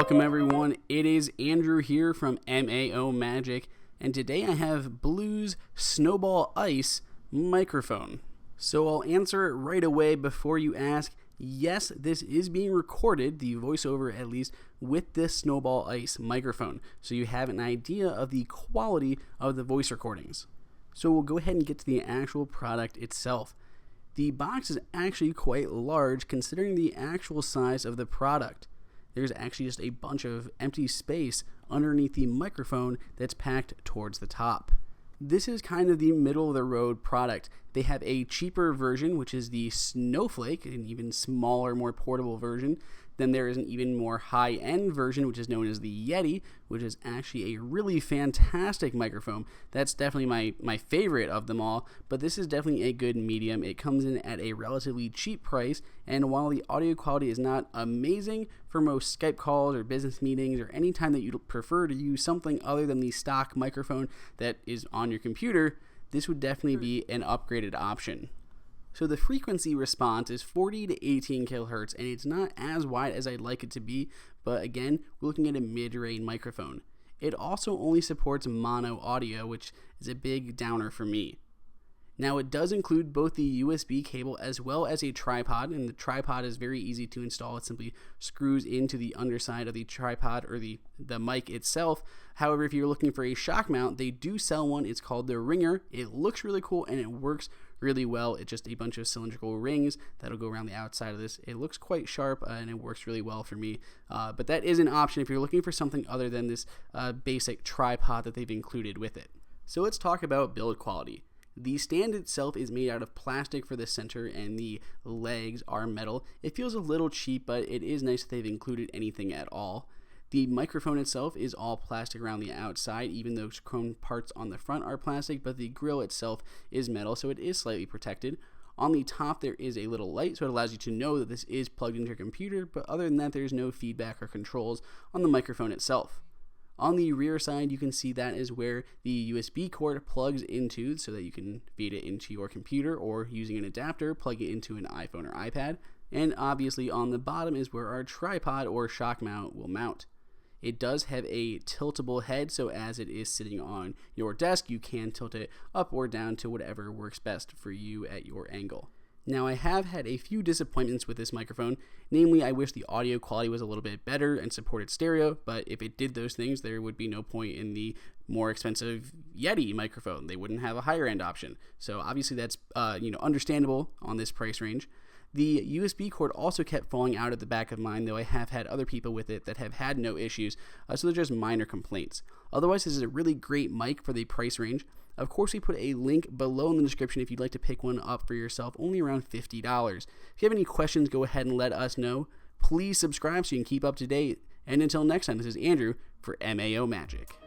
Welcome everyone, it is Andrew here from MAO Magic, and today I have Blue's Snowball iCE microphone. So I'll answer it right away before you ask. Yes, this is being recorded, the voiceover at least, with this Snowball iCE microphone, so you have an idea of the quality of the voice recordings. So we'll go ahead and get to the actual product itself. The box is actually quite large considering the actual size of the product. There's actually just a bunch of empty space underneath the microphone that's packed towards the top. This is kind of the middle of the road product. They have a cheaper version, which is the Snowflake, an even smaller, more portable version. Then there is an even more high-end version, which is known as the Yeti, which is actually a really fantastic microphone. That's definitely my favorite of them all, but this is definitely a good medium. It comes in at a relatively cheap price, and while the audio quality is not amazing for most Skype calls or business meetings or any time that you prefer to use something other than the stock microphone that is on your computer, this would definitely be an upgraded option. So the frequency response is 40 to 18 kilohertz, and it's not as wide as I'd like it to be, but again, we're looking at a mid-range microphone. It also only supports mono audio, which is a big downer for me. Now it does include both the USB cable as well as a tripod, and the tripod is very easy to install. It simply screws into the underside of the tripod or the mic itself. However, if you're looking for a shock mount, they do sell one. It's called the Ringer. It looks really cool and it works really well. It's just a bunch of cylindrical rings that'll go around the outside of this. It looks quite sharp and it works really well for me. But that is an option if you're looking for something other than this basic tripod that they've included with it. So let's talk about build quality. The stand itself is made out of plastic for the center and the legs are metal. It feels a little cheap, but it is nice that they've included anything at all. The microphone itself is all plastic around the outside, even though chrome parts on the front are plastic, but the grill itself is metal, so it is slightly protected. On the top there is a little light, so it allows you to know that this is plugged into your computer, but other than that there's no feedback or controls on the microphone itself. On the rear side, you can see that is where the USB cord plugs into so that you can feed it into your computer or using an adapter, plug it into an iPhone or iPad. And obviously on the bottom is where our tripod or shock mount will mount. It does have a tiltable head, so as it is sitting on your desk, you can tilt it up or down to whatever works best for you at your angle. Now, I have had a few disappointments with this microphone. Namely, I wish the audio quality was a little bit better and supported stereo, but if it did those things, there would be no point in the more expensive Yeti microphone. They wouldn't have a higher end option. So obviously that's understandable on this price range. The USB cord also kept falling out at the back of mine, though I have had other people with it that have had no issues, so they're just minor complaints. Otherwise, this is a really great mic for the price range. Of course, we put a link below in the description if you'd like to pick one up for yourself, only around $50. If you have any questions, go ahead and let us know. Please subscribe so you can keep up to date. And until next time, this is Andrew for MAO Magic.